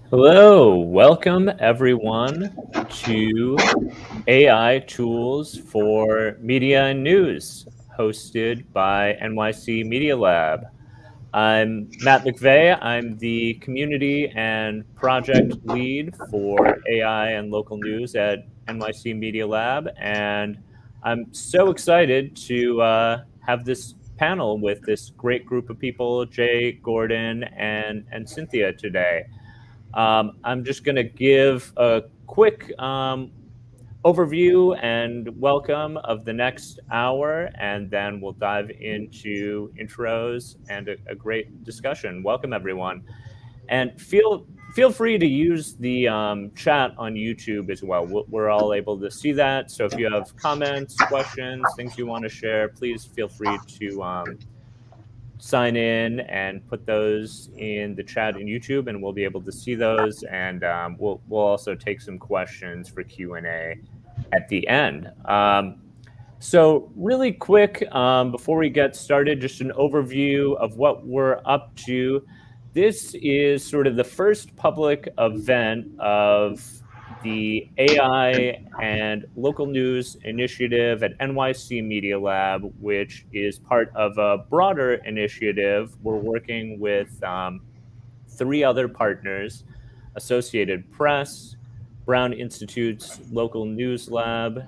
Hello, welcome everyone to AI Tools for Media and News, hosted by NYC Media Lab. I'm Matt MacVey. I'm the community and project lead for AI and local news at NYC Media Lab, and I'm so excited to have this panel with this great group of people, Jay, Gordon, and Cynthia today. I'm just going to give a quick overview and welcome of the next hour, and then we'll dive into intros and a great discussion. Welcome, everyone. And feel free to use the chat on YouTube as well. We're all able to see that. So if you have comments, questions, things you want to share, please feel free to sign in and put those in the chat in YouTube, and we'll be able to see those. And we'll also take some questions for Q&A at the end. So really quick, before we get started, just an overview of what we're up to. This is sort of the first public event of the AI and local news initiative at NYC Media Lab, which is part of a broader initiative. We're working with three other partners: Associated Press, Brown Institute's Local News Lab,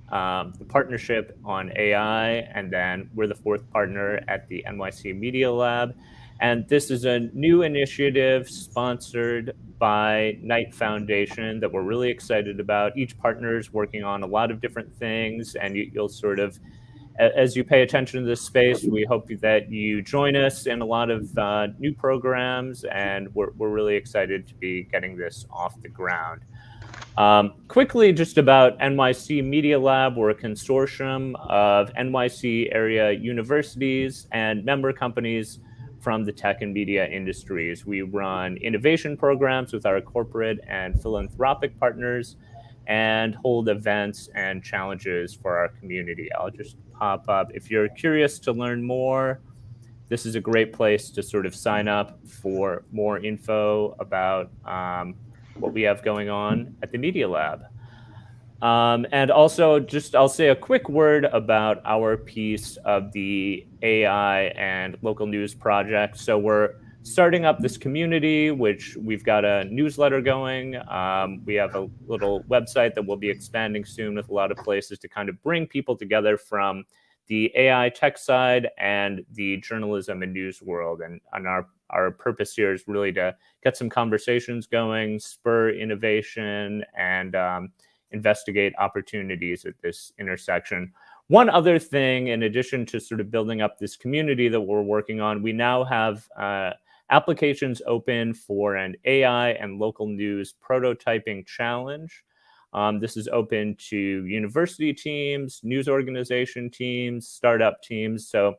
the Partnership on AI, and then we're the fourth partner at the NYC Media Lab. And this is a new initiative sponsored by Knight Foundation that we're really excited about. Each partner is working on a lot of different things, and you'll sort of, as you pay attention to this space, we hope that you join us in a lot of new programs, and we're really excited to be getting this off the ground. Quickly, just about NYC Media Lab, we're a consortium of NYC area universities and member companies from the tech and media industries. We run innovation programs with our corporate and philanthropic partners and hold events and challenges for our community. I'll just pop up. If you're curious to learn more, this is a great place to sort of sign up for more info about what we have going on at the Media Lab. And also, I'll say a quick word about our piece of the AI and local news project. So we're starting up this community, which we've got a newsletter going. We have a little website that we'll be expanding soon with a lot of places to kind of bring people together from the AI tech side and the journalism and news world. And our purpose here is really to get some conversations going, spur innovation, and investigate opportunities at this intersection. One other thing, in addition to sort of building up this community that we're working on, we now have applications open for an AI and local news prototyping challenge. This is open to university teams, news organization teams, startup teams. So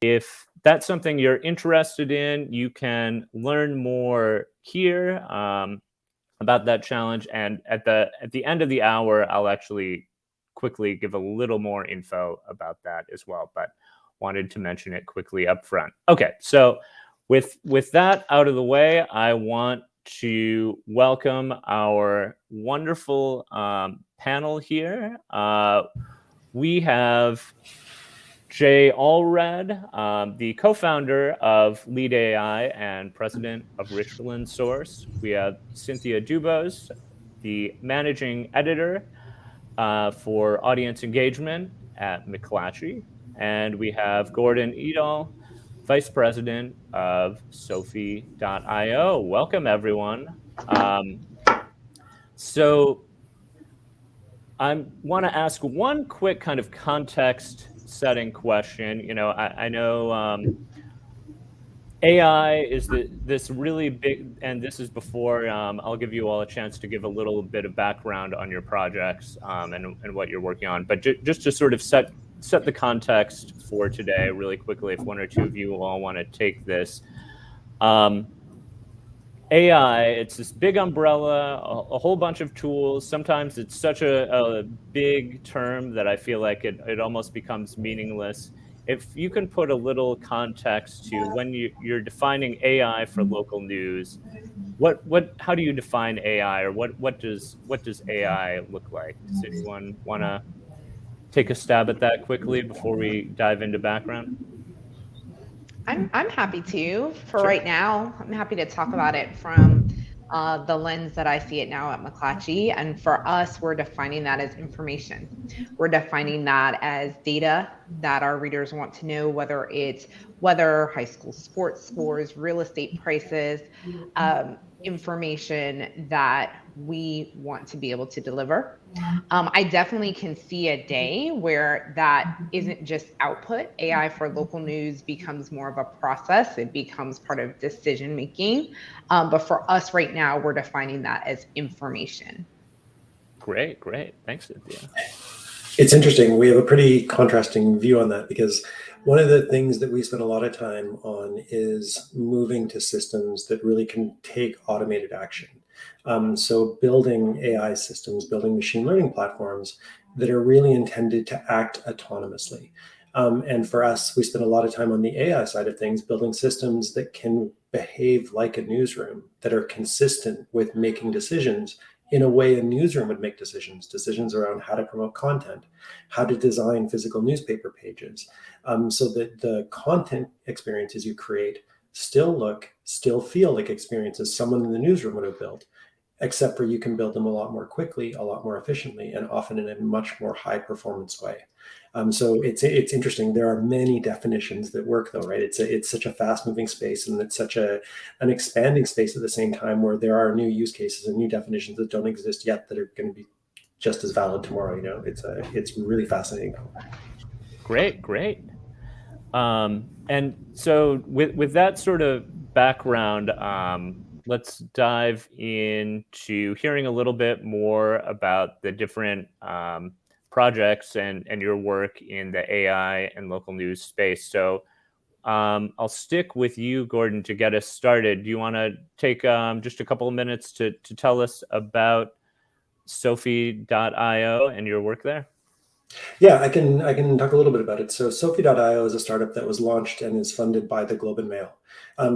if that's something you're interested in, you can learn more here about that challenge. And at the end of the hour, I'll actually quickly give a little more info about that as well, but wanted to mention it quickly up front. Okay, so with that out of the way, I want to welcome our wonderful panel here. We have Jay Allred, the co-founder of Lede AI and president of Richland Source. We have Cynthia DuBose, the managing editor for audience engagement at McClatchy. And we have Gordon Edall, vice president of Sophie.io. Welcome, everyone. So I want to ask one quick kind of context setting question. You know, I know AI is this really big, and this is before I'll give you all a chance to give a little bit of background on your projects and what you're working on. But just to sort of set the context for today really quickly, if one or two of you all want to take this. AI, it's this big umbrella, a whole bunch of tools. Sometimes it's such a big term that I feel like it almost becomes meaningless. If you can put a little context to when you're defining AI for local news, how do you define AI, or what does AI look like? Does anyone want to take a stab at that quickly before we dive into background? I'm happy to. For Sure. right now, I'm happy to talk about it from the lens that I see it now at McClatchy. And for us, we're defining that as information. We're defining that as data that our readers want to know, whether it's weather, high school sports scores, real estate prices, information that we want to be able to deliver. I definitely can see a day where that isn't just output. AI for local news becomes more of a process, it becomes part of decision making. But for us right now, we're defining that as information. Great. Thanks, Cynthia. It's interesting. We have a pretty contrasting view on that because one of the things that we spend a lot of time on is moving to systems that really can take automated action. So building AI systems, building machine learning platforms that are really intended to act autonomously. And for us, we spend a lot of time on the AI side of things, building systems that can behave like a newsroom, that are consistent with making decisions in a way a newsroom would make decisions around how to promote content, how to design physical newspaper pages, so that the content experiences you create still feel like experiences someone in the newsroom would have built, except for you can build them a lot more quickly, a lot more efficiently, and often in a much more high performance way. So it's interesting. There are many definitions that work, though, right? It's such a fast moving space, and it's such an expanding space at the same time, where there are new use cases and new definitions that don't exist yet that are going to be just as valid tomorrow. It's really fascinating. Great. And so with that sort of background, let's dive into hearing a little bit more about the different projects and your work in the AI and local news space. So I'll stick with you, Gordon, to get us started. Do you want to take just a couple of minutes to tell us about Sophie.io and your work there? Yeah, I can talk a little bit about it. So Sophie.io is a startup that was launched and is funded by the Globe and Mail.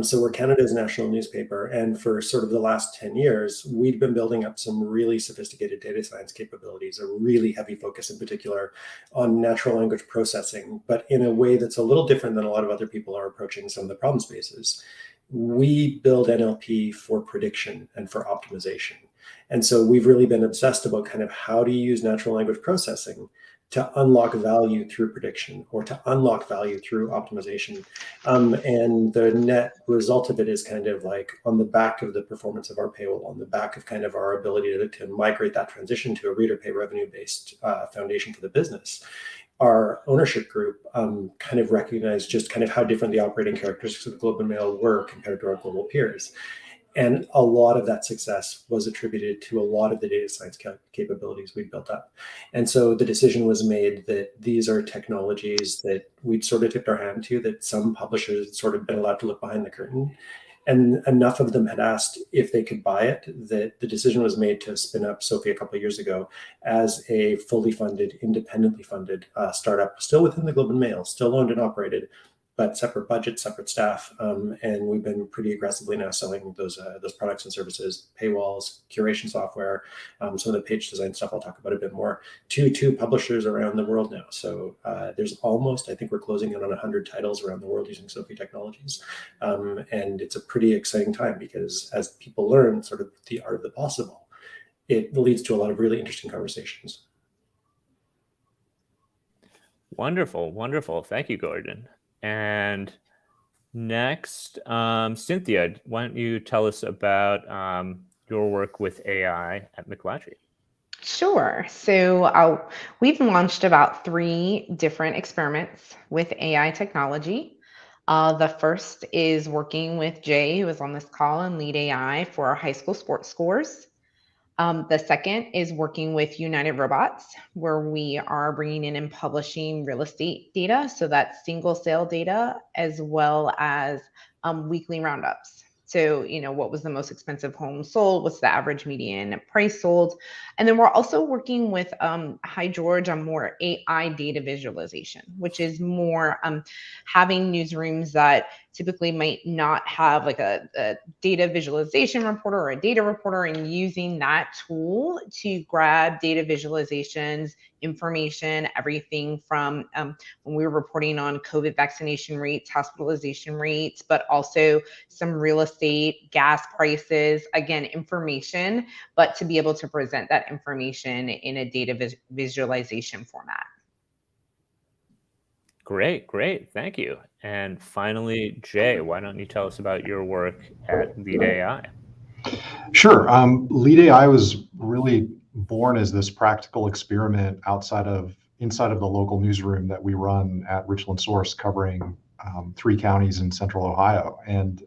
So we're Canada's national newspaper, and for sort of the last 10 years, we've been building up some really sophisticated data science capabilities, a really heavy focus in particular on natural language processing, but in a way that's a little different than a lot of other people are approaching some of the problem spaces. We build NLP for prediction and for optimization. And so we've really been obsessed about kind of how to use natural language processing to unlock value through prediction or to unlock value through optimization. And the net result of it is kind of like on the back of the performance of our paywall, on the back of kind of our ability to migrate that transition to a reader pay revenue-based foundation for the business. Our ownership group kind of recognized just kind of how different the operating characteristics of the Globe and Mail were compared to our global peers. And a lot of that success was attributed to a lot of the data science capabilities we built up. And so the decision was made that these are technologies that we'd sort of tipped our hand to, that some publishers had sort of been allowed to look behind the curtain. And enough of them had asked if they could buy it, that the decision was made to spin up Sophie a couple of years ago as a fully funded, independently funded startup, still within the Globe and Mail, still owned and operated, but separate budget, separate staff, and we've been pretty aggressively now selling those products and services, paywalls, curation software, some of the page design stuff I'll talk about a bit more, to publishers around the world now. So there's almost, I think we're closing in on 100 titles around the world using Sophie technologies, and it's a pretty exciting time because as people learn sort of the art of the possible, it leads to a lot of really interesting conversations. Wonderful. Thank you, Gordon. And next, Cynthia, why don't you tell us about your work with AI at McClatchy? Sure. So we've launched about 3 different experiments with AI technology. The first is working with Jay, who is on this call, and Lede AI for our high school sports scores. The second is working with United Robots, where we are bringing in and publishing real estate data. So that's single sale data, as well as weekly roundups. So, what was the most expensive home sold? What's the average median price sold? And then we're also working with Hi George on more AI data visualization, which is more having newsrooms that typically might not have like a data visualization reporter or a data reporter, and using that tool to grab data visualizations, information, everything from when we were reporting on COVID vaccination rates, hospitalization rates, but also some real estate, gas prices, again, information, but to be able to present that information in a data visualization format. Great, great. Thank you. And finally, Jay, why don't you tell us about your work at Lede AI? Sure. Lede AI was really born as this practical experiment inside of the local newsroom that we run at Richland Source, covering 3 counties in central Ohio. And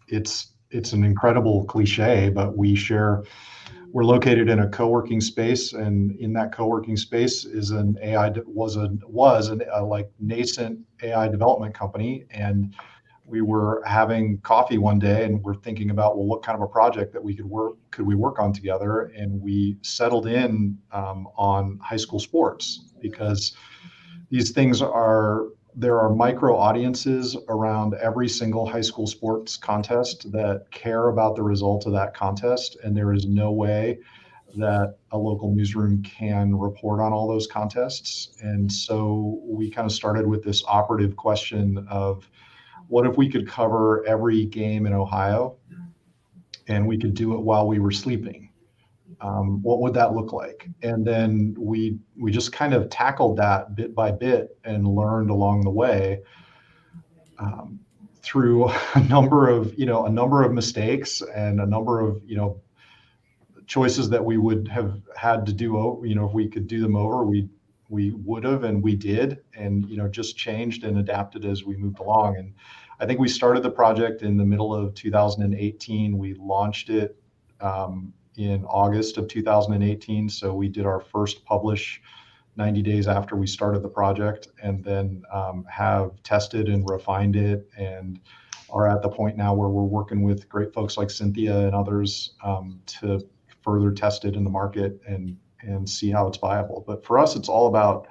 it's an incredible cliche, but we're located in a co-working space, and in that co-working space is an nascent AI development company. And we were having coffee one day, and we're thinking about, well, what kind of a project that could we work on together? And we settled in on high school sports, because these things there are micro audiences around every single high school sports contest that care about the result of that contest. And there is no way that a local newsroom can report on all those contests. And so we kind of started with this operative question of, what if we could cover every game in Ohio and we could do it while we were sleeping? What would that look like? And then we just kind of tackled that bit by bit and learned along the way through a number of mistakes and a number of choices that we would have had to do. If we could do them over, we would have, and we did, and just changed and adapted as we moved along. And I think we started the project in the middle of 2018. We launched it in August of 2018. So we did our first publish 90 days after we started the project, and then have tested and refined it, and are at the point now where we're working with great folks like Cynthia and others to further test it in the market and see how it's viable. But for us, it's all about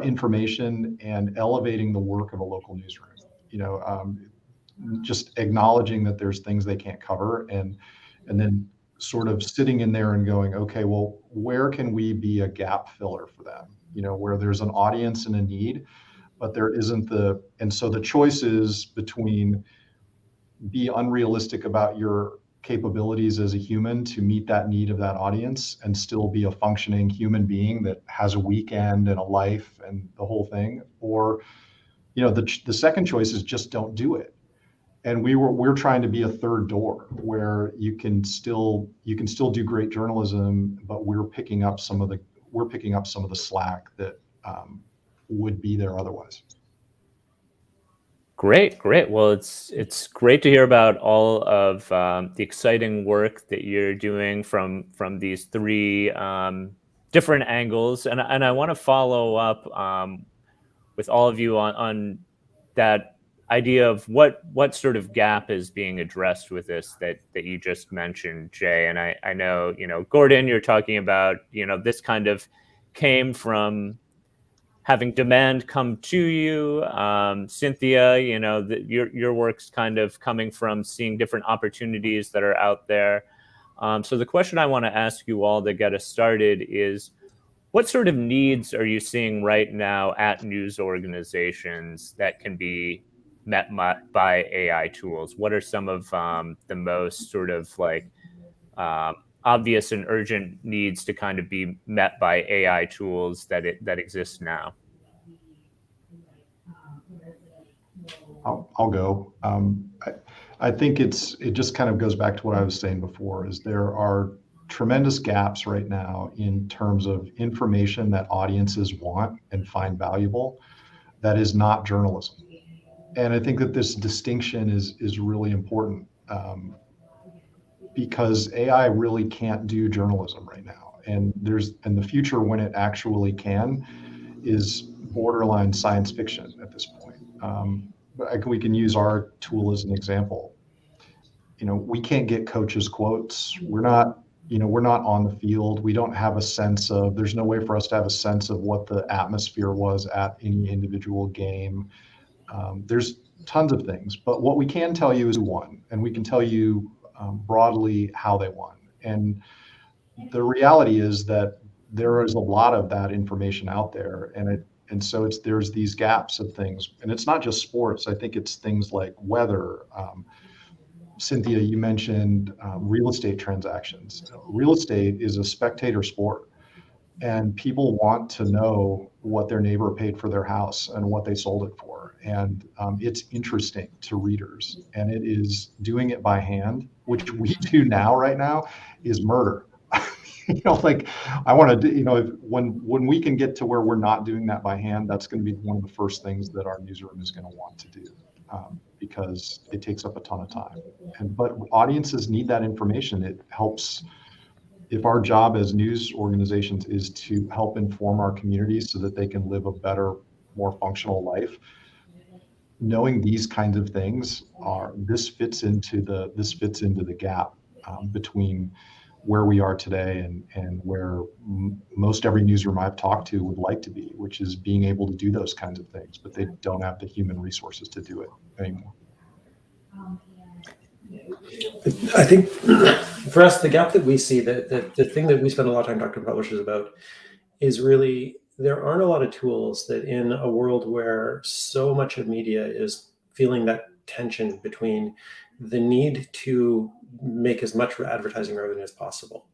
information and elevating the work of a local newsroom. Just acknowledging that there's things they can't cover, and then sort of sitting in there and going, okay, well, where can we be a gap filler for them? Where there's an audience and a need, but there isn't and so the choice is between be unrealistic about your capabilities as a human to meet that need of that audience and still be a functioning human being that has a weekend and a life and the whole thing, or the second choice is just don't do it. And we're trying to be a third door where you can still do great journalism, but we're picking up some of the slack that would be there otherwise. Great. Well, it's great to hear about all of the exciting work that you're doing from these 3 different angles, and I want to follow up with all of you on that idea of what sort of gap is being addressed with this that you just mentioned, Jay. And I know, Gordon, you're talking about, this kind of came from having demand come to you. Cynthia, your work's kind of coming from seeing different opportunities that are out there. So the question I want to ask you all to get us started is, what sort of needs are you seeing right now at news organizations that can be met by AI tools? What are some of the most sort of obvious and urgent needs to kind of be met by AI tools that exist now? I'll go. I think it just kind of goes back to what I was saying before, is there are tremendous gaps right now in terms of information that audiences want and find valuable that is not journalism. And I think that this distinction is really important because AI really can't do journalism right now. And the future, when it actually can, is borderline science fiction at this point. But we can use our tool as an example. We can't get coaches' quotes. We're not on the field. We don't have a sense of, there's no way for us to have a sense of what the atmosphere was at any individual game. There's tons of things, but what we can tell you is who won, and we can tell you broadly how they won. And the reality is that there is a lot of that information out there, and so there's these gaps of things, and it's not just sports. I think it's things like weather. Cynthia, you mentioned real estate transactions. Real estate is a spectator sport, and people want to know what their neighbor paid for their house and what they sold it for. And it's interesting to readers, and it is doing it by hand, which we do now, right now, is murder. Like I want to, when we can get to where we're not doing that by hand, that's going to be one of the first things that our newsroom is going to want to do, because it takes up a ton of time. But audiences need that information. It helps. If our job as news organizations is to help inform our communities so that they can live a better, more functional life, knowing these kinds of things this fits into the gap between where we are today and where most every newsroom I've talked to would like to be, which is being able to do those kinds of things, but they don't have the human resources to do it anymore. I think for us, the gap that we see, the thing that we spend a lot of time talking to publishers about is really there aren't a lot of tools that, in a world where so much of media is feeling that tension between the need to make as much advertising revenue as possible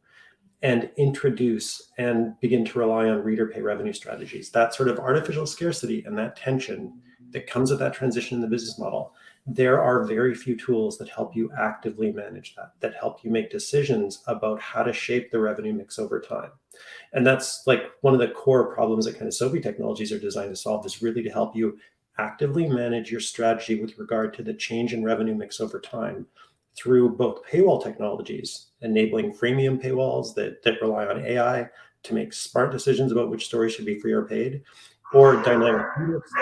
and introduce and begin to rely on reader pay revenue strategies, that sort of artificial scarcity and that tension that comes with that transition in the business model. There are very few tools that help you actively manage that help you make decisions about how to shape the revenue mix over time. And that's like one of the core problems that kind of Sophie technologies are designed to solve, is really to help you actively manage your strategy with regard to the change in revenue mix over time through both paywall technologies, enabling freemium paywalls that rely on AI to make smart decisions about which stories should be free or paid, or dynamic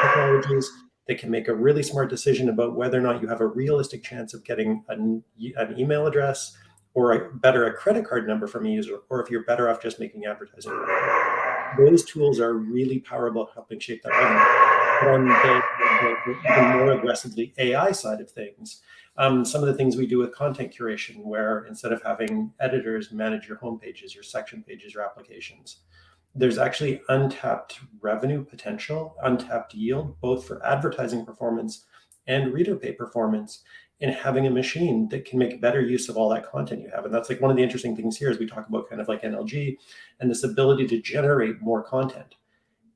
technologies that can make a really smart decision about whether or not you have a realistic chance of getting an email address or a credit card number from a user, or if you're better off just making advertising revenue. Those tools are really powerful at helping shape that revenue. But on the even more aggressively AI side of things, some of the things we do with content curation, where instead of having editors manage your home pages, your section pages, your applications, there's actually untapped revenue potential, untapped yield, both for advertising performance and reader pay performance, in having a machine that can make better use of all that content you have. And that's like one of the interesting things here, is we talk about kind of like NLG and this ability to generate more content.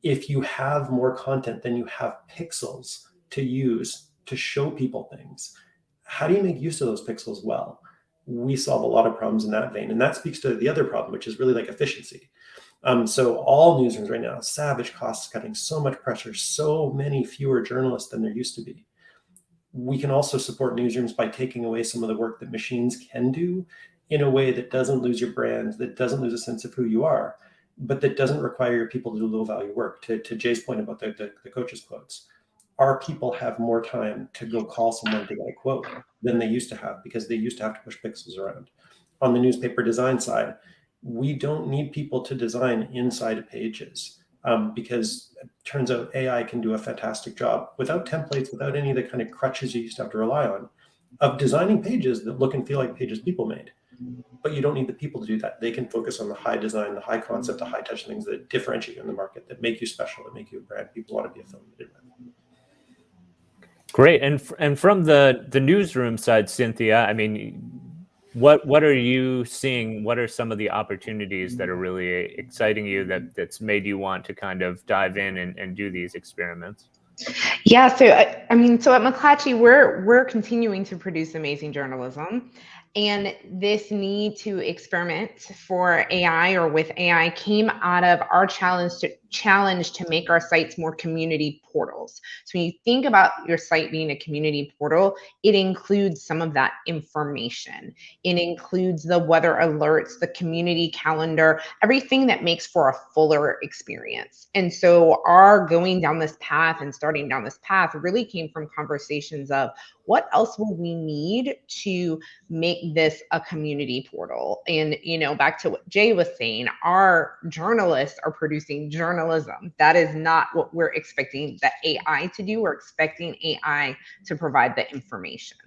If you have more content, then you have pixels to use to show people things. How do you make use of those pixels well? We solve a lot of problems in that vein. And that speaks to the other problem, which is really like efficiency. So all newsrooms right now, savage cost cutting, so much pressure, so many fewer journalists than there used to be. We can also support newsrooms by taking away some of the work that machines can do in a way that doesn't lose your brand, that doesn't lose a sense of who you are, but that doesn't require your people to do low value work. To Jay's point about the coaches quotes, our people have more time to go call someone to get a quote than they used to have, because they used to have to push pixels around. On the newspaper design side, we don't need people to design inside of pages, because it turns out AI can do a fantastic job without templates, without any of the kind of crutches you used to have to rely on, of designing pages that look and feel like pages people made. But you don't need the people to do that. They can focus on the high design, the high concept, the high touch things that differentiate you in the market, that make you special, that make you a brand people want to be affiliated with. Great. And from the newsroom side, Cynthia, I mean, what are you seeing? What are some of the opportunities that are really exciting you, that's made you want to kind of dive in and do these experiments? Yeah, so I mean, so at McClatchy, we're continuing to produce amazing journalism, and this need to experiment for AI or with AI came out of our challenge to make our sites more community portals. So when you think about your site being a community portal, it includes some of that information. It includes the weather alerts, the community calendar, everything that makes for a fuller experience. And so our going down this path and starting down this path really came from conversations of what else will we need to make this a community portal? And, you know, back to what Jay was saying, our journalists are producing journalism journalism. That is not what we're expecting the AI to do. We're expecting AI to provide the information.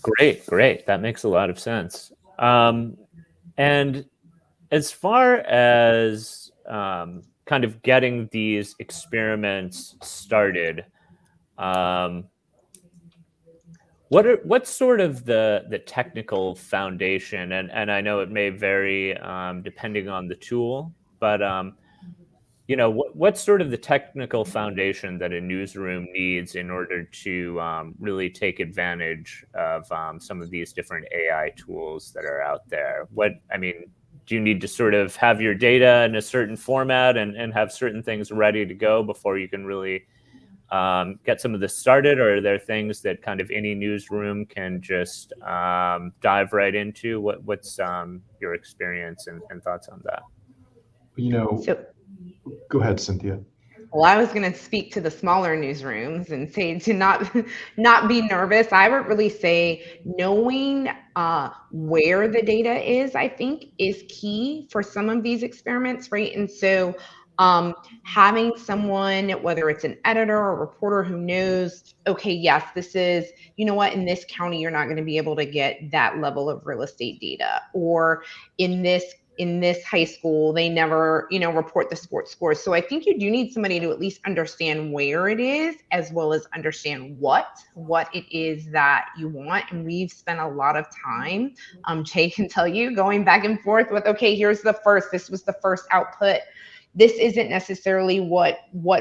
Great. That makes a lot of sense. And as far as kind of getting these experiments started, what's sort of the technical foundation? And I know it may vary depending on the tool, but what's sort of the technical foundation that a newsroom needs in order to really take advantage of some of these different AI tools that are out there? Do you need to sort of have your data in a certain format and have certain things ready to go before you can really get some of this started? Or are there things that kind of any newsroom can just dive right into? What's your experience and thoughts on that? Go ahead, Cynthia. Well, I was going to speak to the smaller newsrooms and say to not be nervous. I would really say knowing where the data is, I think, is key for some of these experiments, right? And so having someone, whether it's an editor or a reporter who knows, okay, yes, this is, you know what, in this county, you're not going to be able to get that level of real estate data, or in this high school, they never, report the sports scores. So I think you do need somebody to at least understand where it is, as well as understand what it is that you want. And we've spent a lot of time, Jay can tell you, going back and forth with, okay, this was the first output. This isn't necessarily what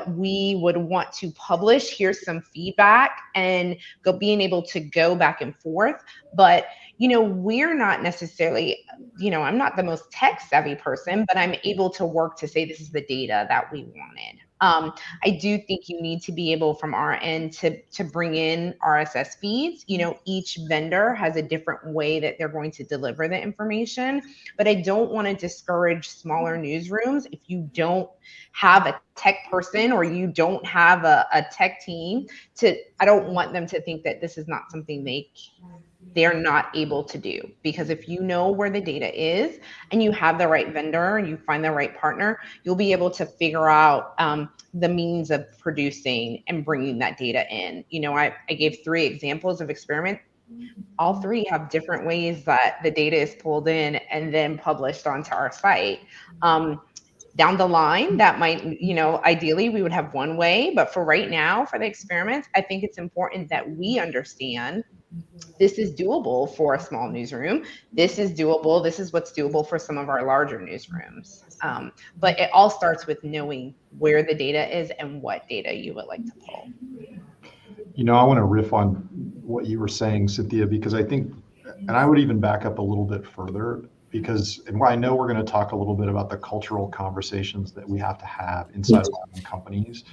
we would want to publish. Here's some feedback, and being able to go back and forth. But we're not necessarily, I'm not the most tech savvy person, but I'm able to work to say this is the data that we wanted. I do think you need to be able from our end to bring in RSS feeds. Each vendor has a different way that they're going to deliver the information, but I don't want to discourage smaller newsrooms. If you don't have a tech person or you don't have a tech team, I don't want them to think that this is not something they're not able to do. Because if you know where the data is and you have the right vendor and you find the right partner, you'll be able to figure out the means of producing and bringing that data in. I gave 3 examples of experiments. All 3 have different ways that the data is pulled in and then published onto our site. Down the line, that might, ideally we would have one way, but for right now, for the experiments, I think it's important that we understand this is doable for a small newsroom. This is doable. This is what's doable for some of our larger newsrooms. But it all starts with knowing where the data is and what data you would like to pull. I want to riff on what you were saying, Cynthia, because I think, and I would even back up a little bit further, because I know we're going to talk a little bit about the cultural conversations that we have to have inside of companies.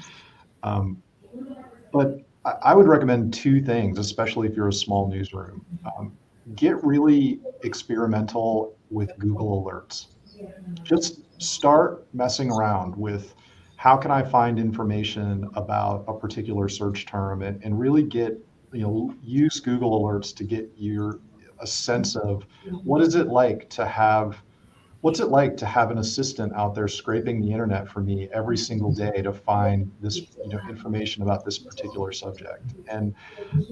But I would recommend 2 things, especially if you're a small newsroom. Get really experimental with Google Alerts. Just start messing around with how can I find information about a particular search term, and really get, use Google Alerts to get a sense of what's it like to have an assistant out there scraping the internet for me every single day to find this, information about this particular subject. And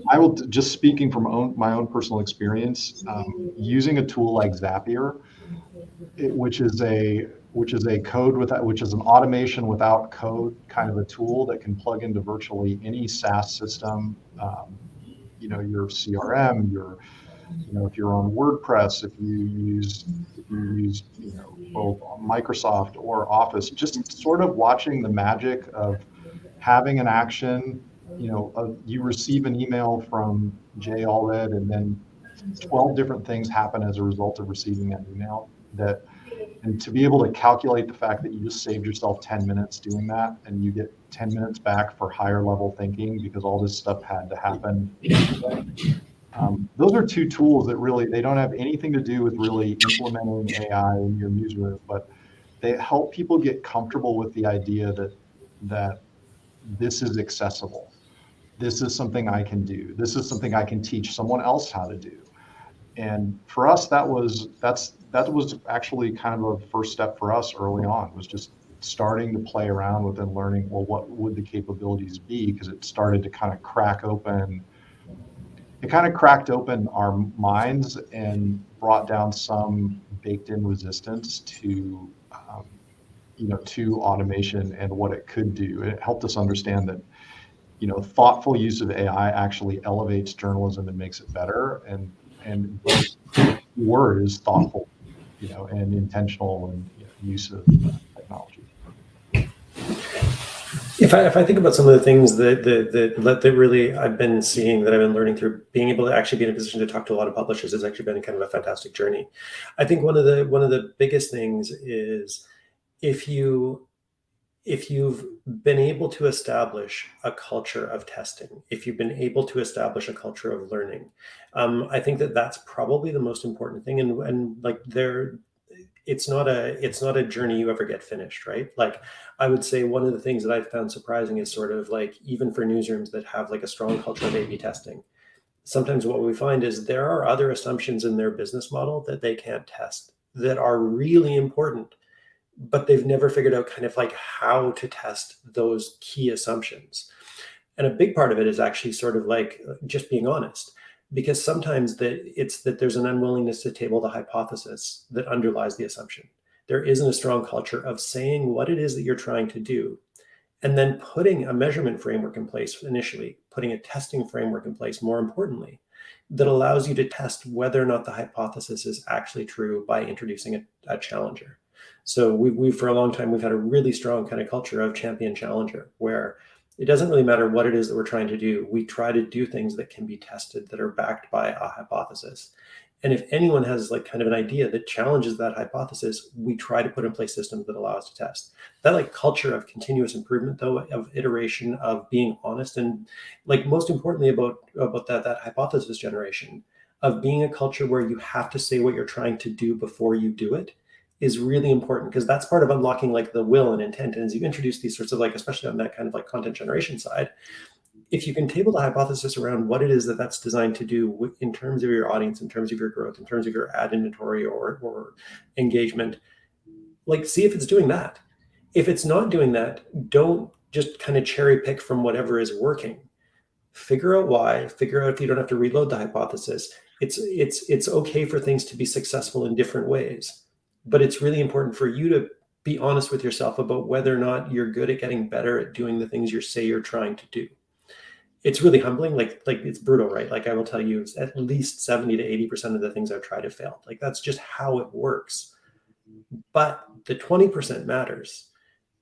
I will, just speaking from my own personal experience, using a tool like Zapier, which is an automation without code kind of a tool that can plug into virtually any SaaS system, your CRM, if you're on WordPress, if you use both Microsoft or Office, just sort of watching the magic of having an action. You receive an email from Jay Allred, and then 12 different things happen as a result of receiving that email. And to be able to calculate the fact that you just saved yourself 10 minutes doing that, and you get 10 minutes back for higher level thinking because all this stuff had to happen. Those are 2 tools that really, they don't have anything to do with really implementing AI in your newsroom, but they help people get comfortable with the idea that this is accessible. This is something I can do. This is something I can teach someone else how to do. And for us, that was actually kind of a first step for us early on, was just starting to play around with and learning, well, what would the capabilities be? Because it started to kind of cracked open our minds and brought down some baked in resistance to to automation and what it could do. It helped us understand that thoughtful use of AI actually elevates journalism and makes it better. And the word is thoughtful, and intentional and use of technology. If I think about some of the things that really I've been seeing, that I've been learning through being able to actually be in a position to talk to a lot of publishers, has actually been kind of a fantastic journey. I think one of the biggest things is if you've been able to establish a culture of testing, if you've been able to establish a culture of learning, I think that's probably the most important thing. And like it's not a journey you ever get finished, right? Like I would say one of the things that I've found surprising is sort of like, even for newsrooms that have like a strong culture of A/B testing, sometimes what we find is there are other assumptions in their business model that they can't test that are really important, but they've never figured out kind of like how to test those key assumptions. And a big part of it is actually sort of like just being honest, because sometimes it's that there's an unwillingness to table the hypothesis that underlies the assumption. There isn't a strong culture of saying what it is that you're trying to do, and then putting a measurement framework in place initially, putting a testing framework in place, more importantly, that allows you to test whether or not the hypothesis is actually true by introducing a challenger. So we for a long time, we've had a really strong kind of culture of champion challenger, where it doesn't really matter what it is that we're trying to do. We try to do things that can be tested, that are backed by a hypothesis. And if anyone has like kind of an idea that challenges that hypothesis, we try to put in place systems that allow us to test. That like culture of continuous improvement, though, of iteration, of being honest, and like most importantly about that hypothesis generation, of being a culture where you have to say what you're trying to do before you do it, is really important, because that's part of unlocking like the will and intent. And as you introduce these sorts of like, especially on that kind of like content generation side, if you can table the hypothesis around what it is that's designed to do in terms of your audience, in terms of your growth, in terms of your ad inventory or engagement, like see if it's doing that. If it's not doing that, don't just kind of cherry pick from whatever is working. Figure out why, figure out if you don't have to reload the hypothesis. It's okay for things to be successful in different ways, but it's really important for you to be honest with yourself about whether or not you're good at getting better at doing the things you say you're trying to do. It's really humbling. Like it's brutal, right? Like I will tell you, at least 70 to 80% of the things I've tried have failed. Like that's just how it works. But the 20% matters.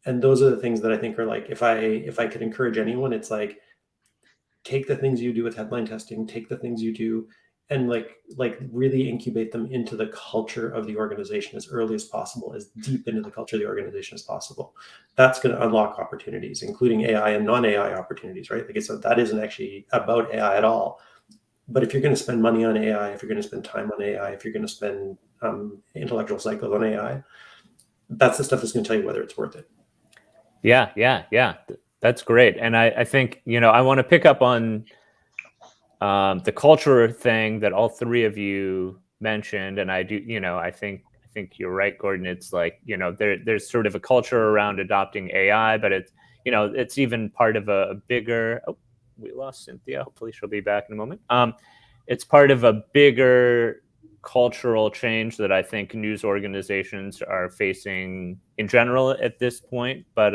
And those are the things that I think are like, if I could encourage anyone, it's like, take the things you do with headline testing, take the things you do, and like really incubate them into the culture of the organization as early as possible, as deep into the culture of the organization as possible. That's going to unlock opportunities, including AI and non-AI opportunities, right? Like I said, that isn't actually about AI at all. But if you're going to spend money on AI, if you're going to spend time on AI, if you're going to spend intellectual cycles on AI, that's the stuff that's going to tell you whether it's worth it. Yeah. That's great. And I think, I want to pick up on the culture thing that all three of you mentioned. And I do, I think you're right, Gordon. It's like, there's sort of a culture around adopting AI, but it's even part of a bigger, we lost Cynthia. Hopefully she'll be back in a moment. It's part of a bigger cultural change that I think news organizations are facing in general at this point. But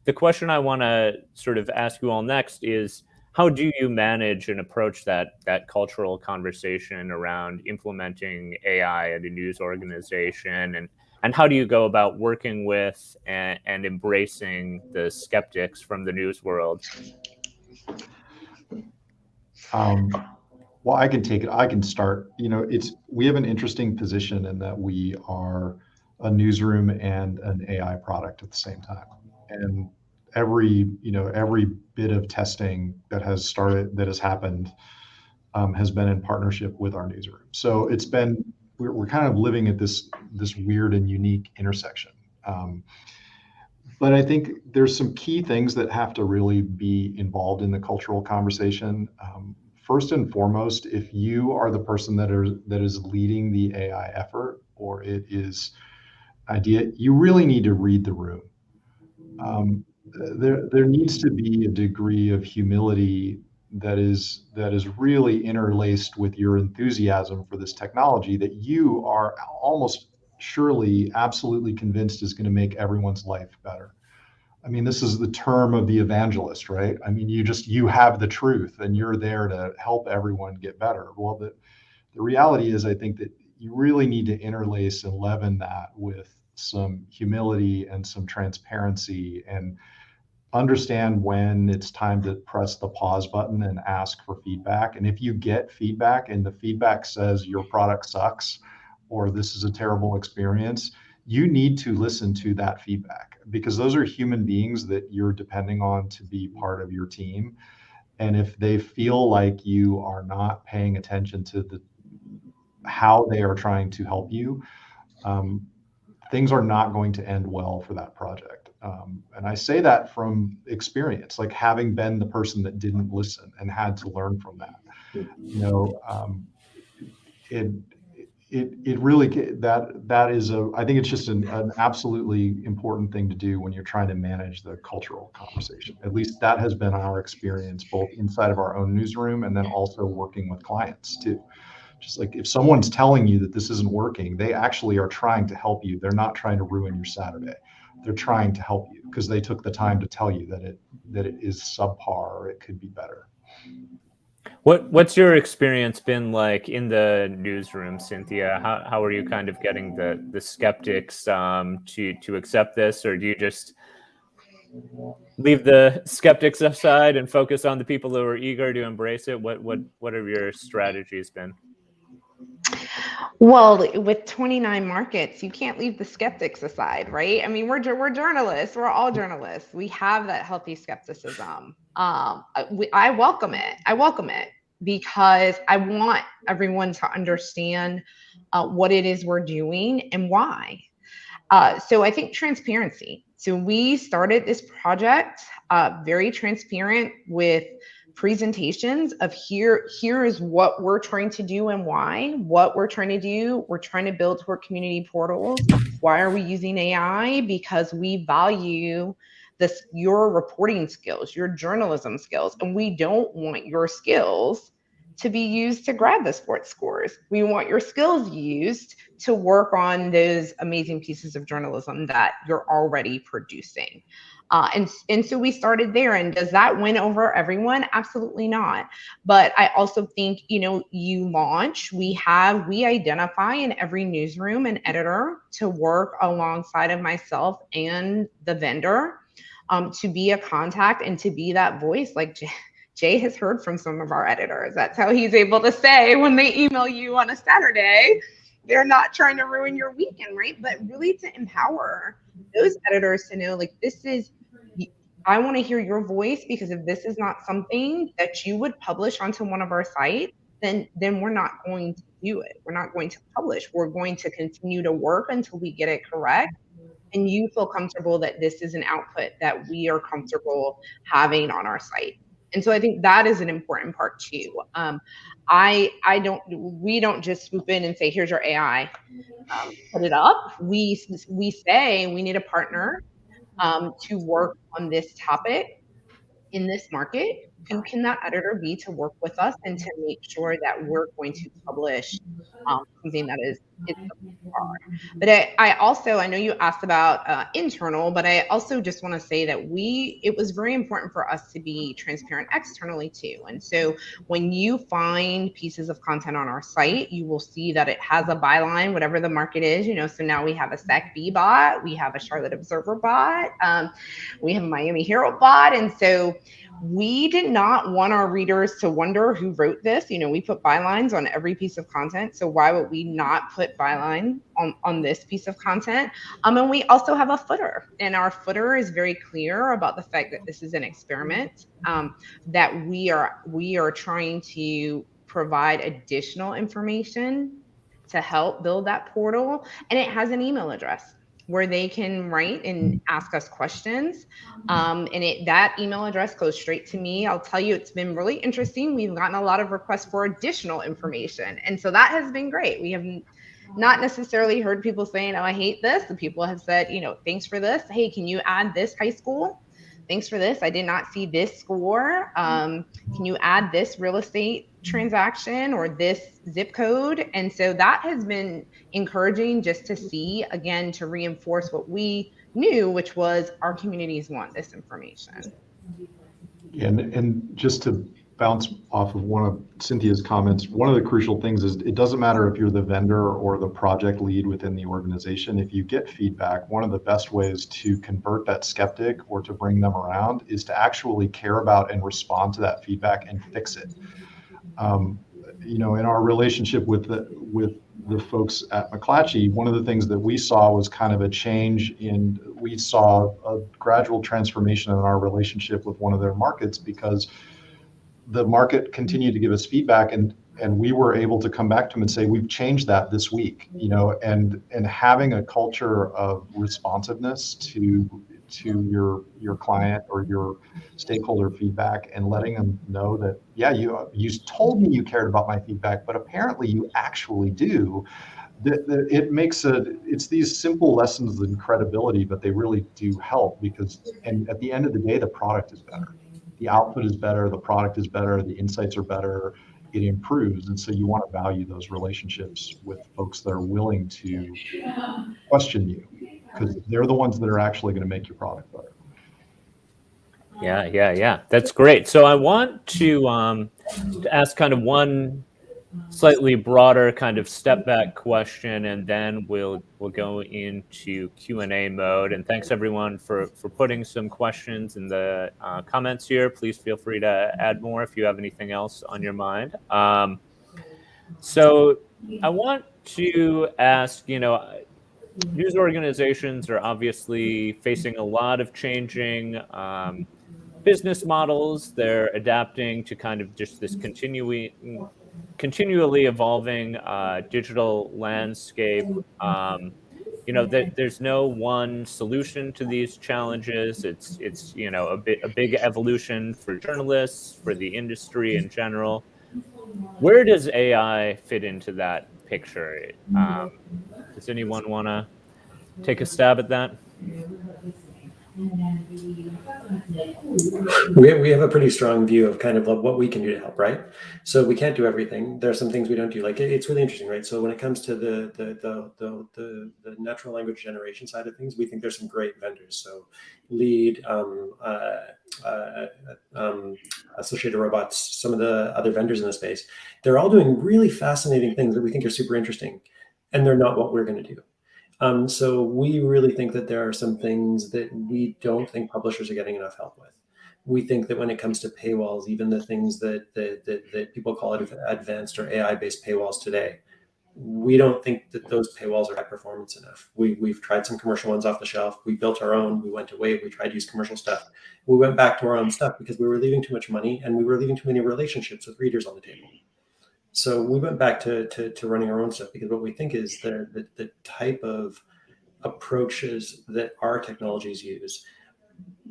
the question I want to sort of ask you all next is, how do you manage and approach that cultural conversation around implementing AI at a news organization, and how do you go about working with and embracing the skeptics from the news world? Well, I can take it. I can start. We have an interesting position in that we are a newsroom and an AI product at the same time, and every bit of testing that has happened has been in partnership with our newsroom. So we're kind of living at this weird and unique intersection. But I think there's some key things that have to really be involved in the cultural conversation. first and foremost, if you are the person that is leading the AI effort, or it is idea, you really need to read the room. There needs to be a degree of humility that is really interlaced with your enthusiasm for this technology that you are almost surely absolutely convinced is going to make everyone's life better. I mean, this is the term of the evangelist, right? I mean, you have the truth and you're there to help everyone get better. Well, the reality is, I think that you really need to interlace and leaven that with some humility and some transparency, and understand when it's time to press the pause button and ask for feedback. And if you get feedback and the feedback says your product sucks or this is a terrible experience, you need to listen to that feedback, because those are human beings that you're depending on to be part of your team. And if they feel like you are not paying attention to how they are trying to help you, things are not going to end well for that project. And I say that from experience, like having been the person that didn't listen and had to learn from that. It really, that is I think it's just an absolutely important thing to do when you're trying to manage the cultural conversation. At least that has been our experience, both inside of our own newsroom and then also working with clients too. Just like if someone's telling you that this isn't working, they actually are trying to help you. They're not trying to ruin your Saturday. They're trying to help you because they took the time to tell you that it is subpar or it could be better. What's your experience been like in the newsroom, Cynthia? How are you kind of getting the skeptics to accept this, or do you just leave the skeptics aside and focus on the people who are eager to embrace it? What have your strategies been? Well, with 29 markets, you can't leave the skeptics aside, right? I mean, we're journalists. We're all journalists. We have that healthy skepticism. I welcome it. I welcome it because I want everyone to understand what it is we're doing and why. So I think transparency. So we started this project very transparent with presentations of here is what we're trying to do and why. What we're trying to do, we're trying to build toward community portals. Why are we using AI? Because we value your reporting skills, your journalism skills, and we don't want your skills to be used to grab the sports scores. We want your skills used to work on those amazing pieces of journalism that you're already producing. And so we started there. And does that win over everyone? Absolutely not. But I also think, you launch, we identify in every newsroom an editor to work alongside of myself and the vendor to be a contact and to be that voice. Like Jay has heard from some of our editors. That's how he's able to say when they email you on a Saturday, they're not trying to ruin your weekend, right? But really to empower those editors to know, like, I want to hear your voice, because if this is not something that you would publish onto one of our sites, then we're not going to do it. We're not going to publish. We're going to continue to work until we get it correct. And you feel comfortable that this is an output that we are comfortable having on our site. And so I think that is an important part too. We don't just swoop in and say, here's your AI, put it up. We say we need a partner to work on this topic in this market. Who can that editor be to work with us and to make sure that we're going to publish something that is hard. But I know you asked about internal, but I also just want to say that it was very important for us to be transparent externally too. And so when you find pieces of content on our site, you will see that it has a byline, whatever the market is, so now we have a SACB bot, we have a Charlotte Observer bot, we have a Miami Herald bot. And so we did not want our readers to wonder who wrote this. We put bylines on every piece of content. So why would we not put byline on this piece of content? And we also have a footer, and our footer is very clear about the fact that this is an experiment, that we are trying to provide additional information to help build that portal. And it has an email address. where they can write and ask us questions. And that email address goes straight to me. I'll tell you, it's been really interesting. We've gotten a lot of requests for additional information. And so that has been great. We have not necessarily heard people saying, oh, I hate this. The people have said, thanks for this. Hey, can you add this high school? Thanks for this. I did not see this score. Can you add this real estate transaction or this zip code? And so that has been encouraging just to see, again, to reinforce what we knew, which was our communities want this information. And just to bounce off of one of Cynthia's comments, one of the crucial things is it doesn't matter if you're the vendor or the project lead within the organization. If you get feedback, one of the best ways to convert that skeptic or to bring them around is to actually care about and respond to that feedback and fix it. In our relationship with the folks at McClatchy, one of the things that we saw was kind of a change we saw a gradual transformation in our relationship with one of their markets, because the market continued to give us feedback, and we were able to come back to them and say, we've changed that this week, and having a culture of responsiveness to your client or your stakeholder feedback, and letting them know that, yeah, you told me you cared about my feedback, but apparently you actually do. It's these simple lessons in credibility, but they really do help, and at the end of the day, the product is better. The output is better, the product is better, the insights are better, it improves. And so you want to value those relationships with folks that are willing to question you, because they're the ones that are actually going to make your product better. Yeah. That's great. So I want to ask kind of one slightly broader kind of step back question, and then we'll go into Q&A mode. And thanks everyone for putting some questions in the comments here. Please feel free to add more if you have anything else on your mind. So I want to ask, news organizations are obviously facing a lot of changing business models. They're adapting to kind of just this continually evolving digital landscape. There's no one solution to these challenges. It's a big evolution for journalists, for the industry in general. Where does AI fit into that picture? Does anyone want to take a stab at that? We have a pretty strong view of kind of what we can do to help, right? So we can't do everything. There are some things we don't do. Like, it's really interesting, right? So when it comes to the natural language generation side of things, we think there's some great vendors. So Lede, Associated Robots, some of the other vendors in the space, they're all doing really fascinating things that we think are super interesting, and they're not what we're going to do. So we really think that there are some things that we don't think publishers are getting enough help with. We think that when it comes to paywalls, even the things that people call it advanced or AI-based paywalls today, we don't think that those paywalls are high performance enough. We've tried some commercial ones off the shelf. We built our own. We went away. We tried to use commercial stuff. We went back to our own stuff because we were leaving too much money, and we were leaving too many relationships with readers on the table. So we went back to running our own stuff, because what we think is the type of approaches that our technologies use,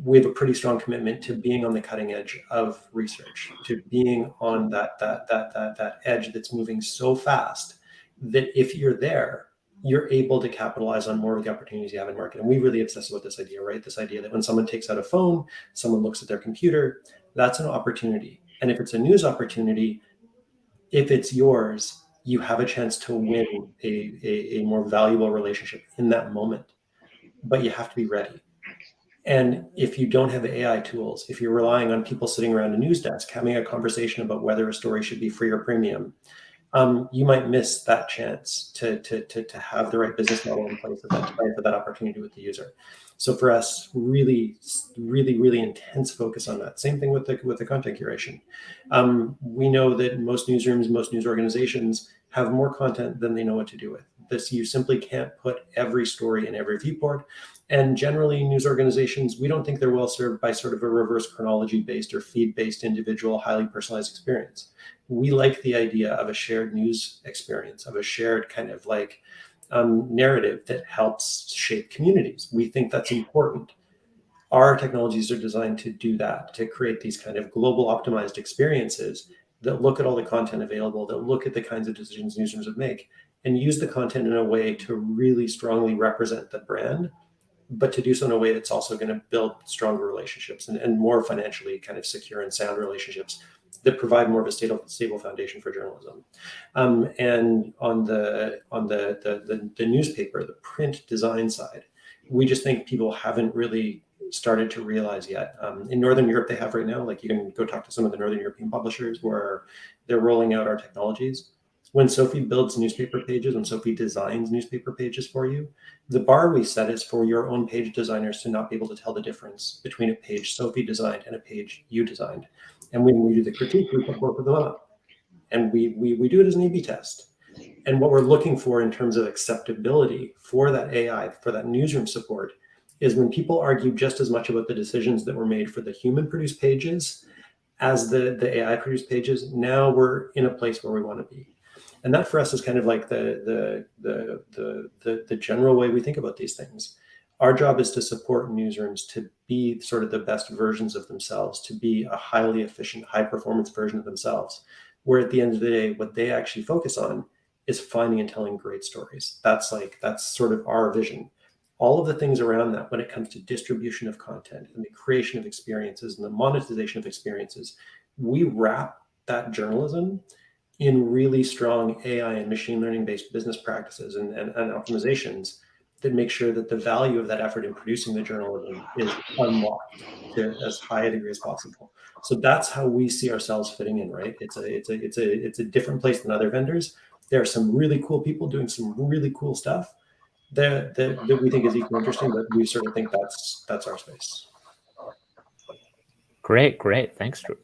we have a pretty strong commitment to being on the cutting edge of research, to being on that edge that's moving so fast that if you're there, you're able to capitalize on more of the opportunities you have in market. And we really obsess about this idea, right? This idea that when someone takes out a phone, someone looks at their computer, that's an opportunity. And if it's a news opportunity, if it's yours, you have a chance to win a more valuable relationship in that moment, but you have to be ready. And if you don't have the AI tools, if you're relying on people sitting around a news desk having a conversation about whether a story should be free or premium, you might miss that chance to have the right business model in place at that time for that opportunity with the user. So for us, really intense focus on that. Same thing with the content curation. We know that most newsrooms, most news organizations have more content than they know what to do with. This, you simply can't put every story in every viewport. And generally, news organizations, we don't think they're well served by sort of a reverse chronology-based or feed-based individual, highly personalized experience. We like the idea of a shared news experience, of a shared kind of like narrative that helps shape communities. We think that's important. Our technologies are designed to do that, to create these kind of global optimized experiences that look at all the content available, that look at the kinds of decisions newsrooms would make, and use the content in a way to really strongly represent the brand, but to do so in a way that's also going to build stronger relationships and more financially kind of secure and sound relationships that provide more of a stable foundation for journalism. And on the newspaper, the print design side, we just think people haven't really started to realize yet. In Northern Europe, they have right now, like you can go talk to some of the Northern European publishers where they're rolling out our technologies. When Sophie builds newspaper pages, when Sophie designs newspaper pages for you, the bar we set is for your own page designers to not be able to tell the difference between a page Sophie designed and a page you designed. And when we do the critique, we put both of them up. And we do it as an A/B test. And what we're looking for in terms of acceptability for that AI, for that newsroom support, is when people argue just as much about the decisions that were made for the human-produced pages as the AI-produced pages. Now we're in a place where we want to be. And that for us is kind of like the general way we think about these things. Our job is to support newsrooms to be sort of the best versions of themselves, to be a highly efficient, high performance version of themselves, where at the end of the day, what they actually focus on is finding and telling great stories. That's sort of our vision. All of the things around that when it comes to distribution of content and the creation of experiences and the monetization of experiences, we wrap that journalism in really strong AI and machine learning based business practices and optimizations that make sure that the value of that effort in producing the journalism is unlocked to as high a degree as possible. So that's how we see ourselves fitting in, right? It's a different place than other vendors. There are some really cool people doing some really cool stuff that we think is equally interesting, but we sort of think that's our space. Great. Thanks, Drew.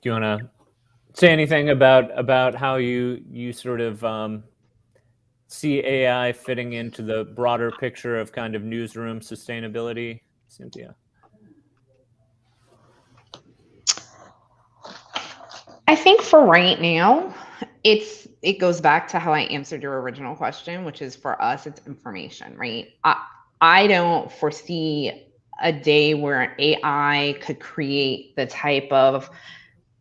Do you want to say anything about how you sort of see AI fitting into the broader picture of kind of newsroom sustainability, Cynthia? I think for right now, it goes back to how I answered your original question, which is for us, it's information, right? I don't foresee a day where AI could create the type of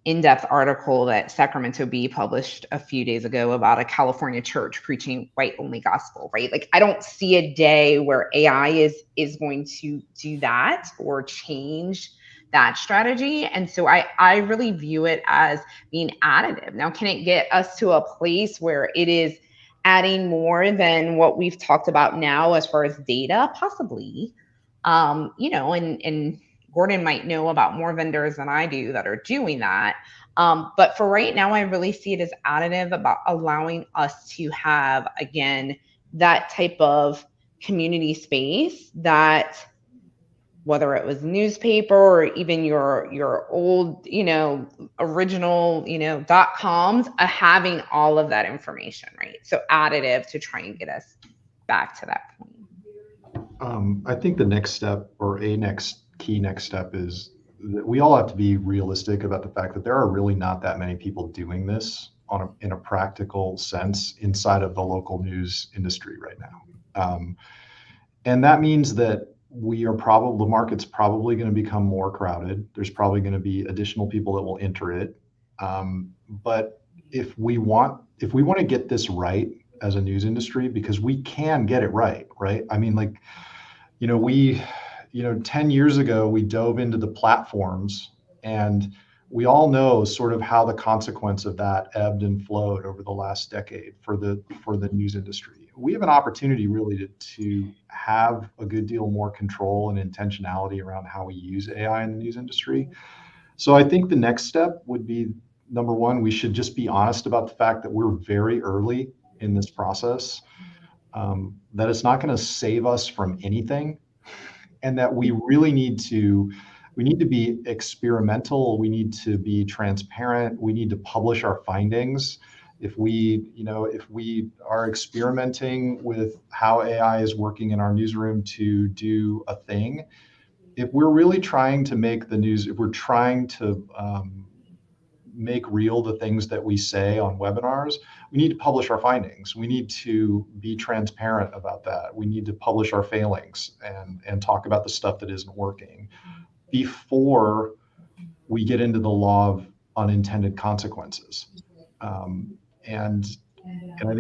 in-depth article that Sacramento Bee published a few days ago about a California church preaching white-only gospel, right? Like, I don't see a day where AI is going to do that or change that strategy. And so I really view it as being additive. Now, can it get us to a place where it is adding more than what we've talked about now as far as data? Possibly. And Gordon might know about more vendors than I do that are doing that. But for right now, I really see it as additive, about allowing us to have, again, that type of community space that, whether it was newspaper or even your old, original, .coms, having all of that information, right? So additive to try and get us back to that point. I think the next step, or key next step, is that we all have to be realistic about the fact that there are really not that many people doing this in a practical sense inside of the local news industry right now. And that means that the market's probably going to become more crowded. There's probably going to be additional people that will enter it. But if we want to get this right as a news industry, because we can get it right? I mean, 10 years ago, we dove into the platforms, and we all know sort of how the consequence of that ebbed and flowed over the last decade for the news industry. We have an opportunity really to have a good deal more control and intentionality around how we use AI in the news industry. So I think the next step would be, number one, we should just be honest about the fact that we're very early in this process, that it's not going to save us from anything, and that we really need to be experimental. We need to be transparent. We need to publish our findings. If we are experimenting with how AI is working in our newsroom to do a thing, if we're really trying to make the news, if we're trying to make real the things that we say on webinars, we need to publish our findings. We need to be transparent about that. We need to publish our failings and talk about the stuff that isn't working before we get into the law of unintended consequences. And I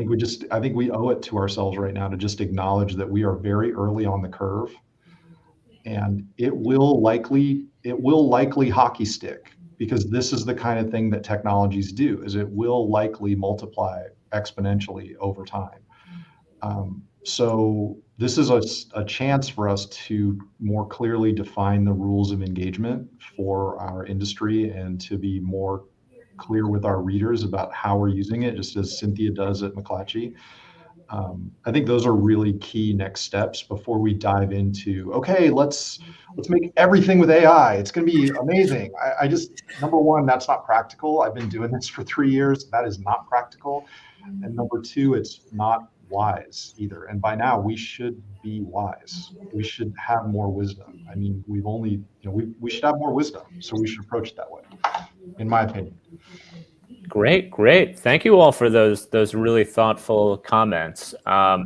think we owe it to ourselves right now to just acknowledge that we are very early on the curve, and it will likely hockey stick, because this is the kind of thing that technologies do, is it will likely multiply exponentially over time. So this is a chance for us to more clearly define the rules of engagement for our industry and to be more clear with our readers about how we're using it, just as Cynthia does at McClatchy. I think those are really key next steps before we dive into, okay, let's make everything with AI. It's going to be amazing. I just, number one, that's not practical. I've been doing this for 3 years. That is not practical. And number two, it's not wise either. And by now we should be wise. We should have more wisdom. I mean, we've only, we should have more wisdom. So we should approach it that way, in my opinion. Great. Thank you all for those really thoughtful comments.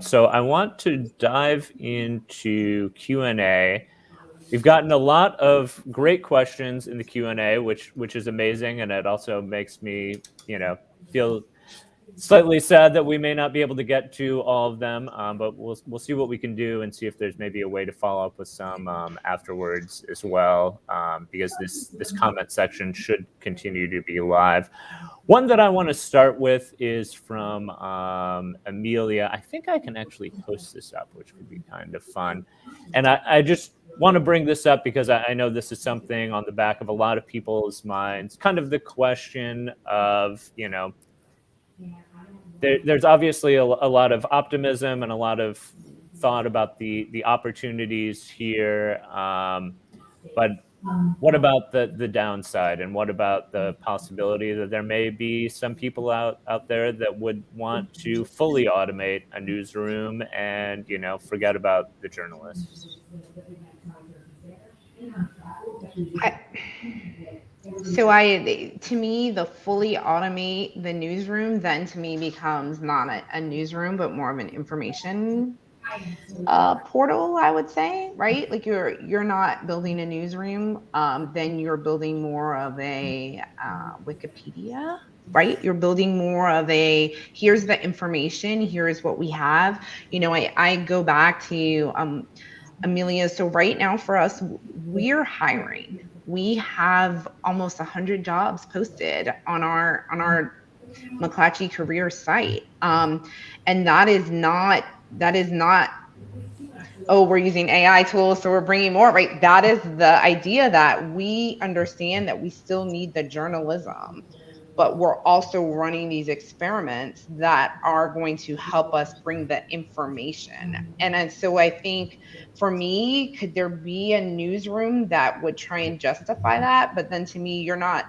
So I want to dive into Q&A. We've gotten a lot of great questions in the Q&A, which is amazing, and it also makes me, feel slightly sad that we may not be able to get to all of them, but we'll see what we can do and see if there's maybe a way to follow up with some afterwards as well, because this comment section should continue to be live. One that I want to start with is from Amelia. I think I can actually post this up, which could be kind of fun. And I just want to bring this up because I know this is something on the back of a lot of people's minds, kind of the question of, there's obviously a lot of optimism and a lot of thought about the opportunities here, but what about the downside, and what about the possibility that there may be some people out there that would want to fully automate a newsroom and forget about the journalists? To me, the fully automate the newsroom then to me becomes not a newsroom, but more of an information portal, I would say, right? Like you're not building a newsroom, then you're building more of a Wikipedia, right? You're building more of a, here's the information, here's what we have. I go back to Amelia. So right now for us, we're hiring. We have almost 100 jobs posted on our McClatchy career site. And that is not, oh, we're using AI tools, so we're bringing more, right? That is the idea that we understand that we still need the journalism, but we're also running these experiments that are going to help us bring the information. And so I think for me, could there be a newsroom that would try and justify that? But then to me, you're not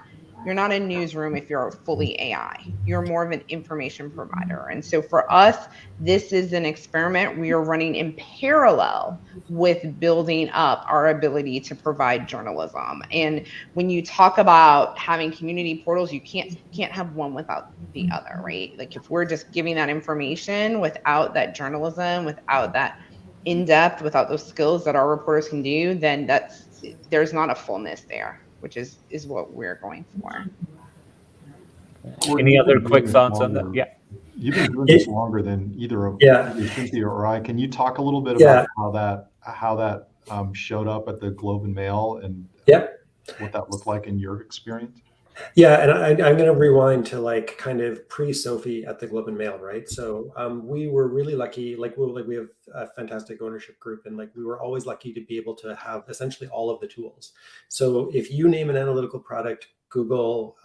a newsroom if you're fully AI. You're more of an information provider. And so for us, this is an experiment we are running in parallel with building up our ability to provide journalism. And when you talk about having community portals, you can't have one without the other, right? Like if we're just giving that information without that journalism, without that in-depth, without those skills that our reporters can do, then there's not a fullness there, which is what we're going for. Any other quick thoughts on that? Yeah. You've been doing this longer than either of Cynthia or I. Can you talk a little bit about how that showed up at the Globe and Mail and what that looked like in your experience? Yeah, and I'm going to rewind to kind of pre-Sophie at the Globe and Mail, right? So we were really lucky. We have a fantastic ownership group, and we were always lucky to be able to have essentially all of the tools. So if you name an analytical product, Google,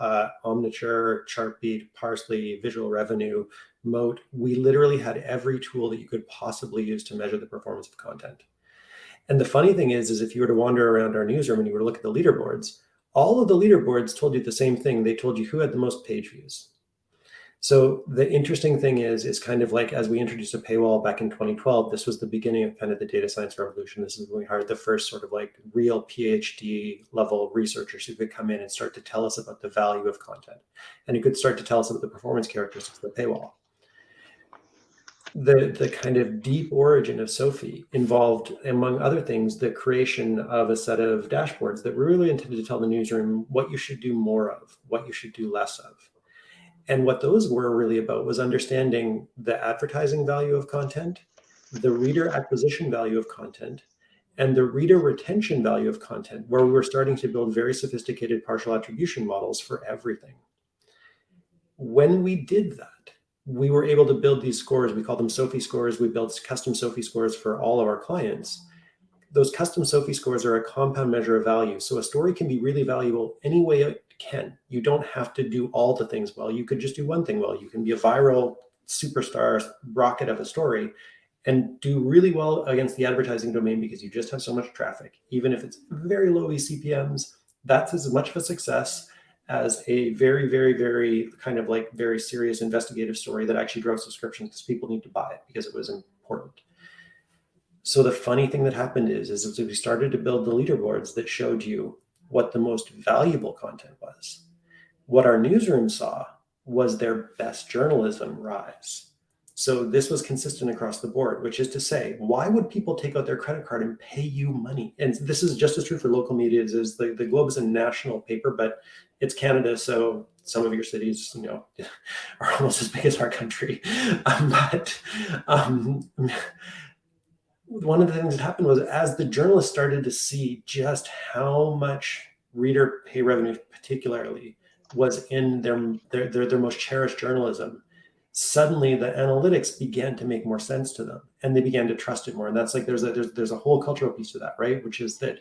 Omniture, Chartbeat, Parsley, Visual Revenue, Moat, we literally had every tool that you could possibly use to measure the performance of content. And the funny thing is if you were to wander around our newsroom and you were to look at the leaderboards, all of the leaderboards told you the same thing. They told you who had the most page views. So the interesting thing is kind of like, as we introduced a paywall back in 2012, this was the beginning of kind of the data science revolution. This is when we hired the first sort of like real PhD level researchers who could come in and start to tell us about the value of content, and who could start to tell us about the performance characteristics of the paywall. The kind of deep origin of Sophie involved, among other things, the creation of a set of dashboards that were really intended to tell the newsroom what you should do more of, what you should do less of. And what those were really about was understanding the advertising value of content, the reader acquisition value of content, and the reader retention value of content, where we were starting to build very sophisticated partial attribution models for everything. When we did that, we were able to build these scores. We call them Sophie scores. We built custom Sophie scores for all of our clients. Those custom Sophie scores are a compound measure of value. So a story can be really valuable any way it can. You don't have to do all the things well. You could just do one thing well. You can be a viral superstar rocket of a story and do really well against the advertising domain because you just have so much traffic. Even if it's very low eCPMs, that's as much of a success as a very, very, very kind of like very serious investigative story that actually drove subscriptions because people need to buy it because it was important. So the funny thing that happened is as we started to build the leaderboards that showed you what the most valuable content was, what our newsroom saw was their best journalism rise. So this was consistent across the board, which is to say, why would people take out their credit card and pay you money? And this is just as true for local media as the Globe is a national paper, but it's Canada, so some of your cities, are almost as big as our country. One of the things that happened was as the journalists started to see just how much reader pay revenue particularly was in their most cherished journalism, suddenly the analytics began to make more sense to them and they began to trust it more. And that's like, there's a whole cultural piece to that, right? Which is that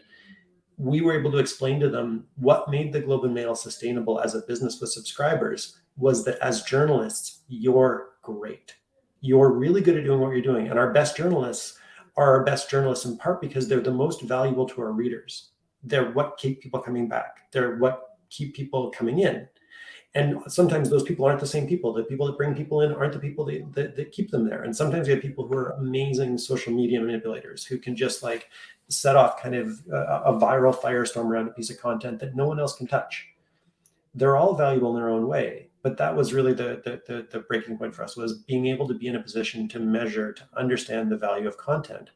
we were able to explain to them what made the Globe and Mail sustainable as a business with subscribers was that as journalists, you're great. You're really good at doing what you're doing. And our best journalists are our best journalists in part because they're the most valuable to our readers. They're what keep people coming back. They're what keep people coming in. And sometimes those people aren't the same people. The people that bring people in aren't the people that keep them there. And sometimes we have people who are amazing social media manipulators who can just like set off kind of a viral firestorm around a piece of content that no one else can touch. They're all valuable in their own way. But that was really the breaking point for us, was being able to be in a position to measure, to understand the value of content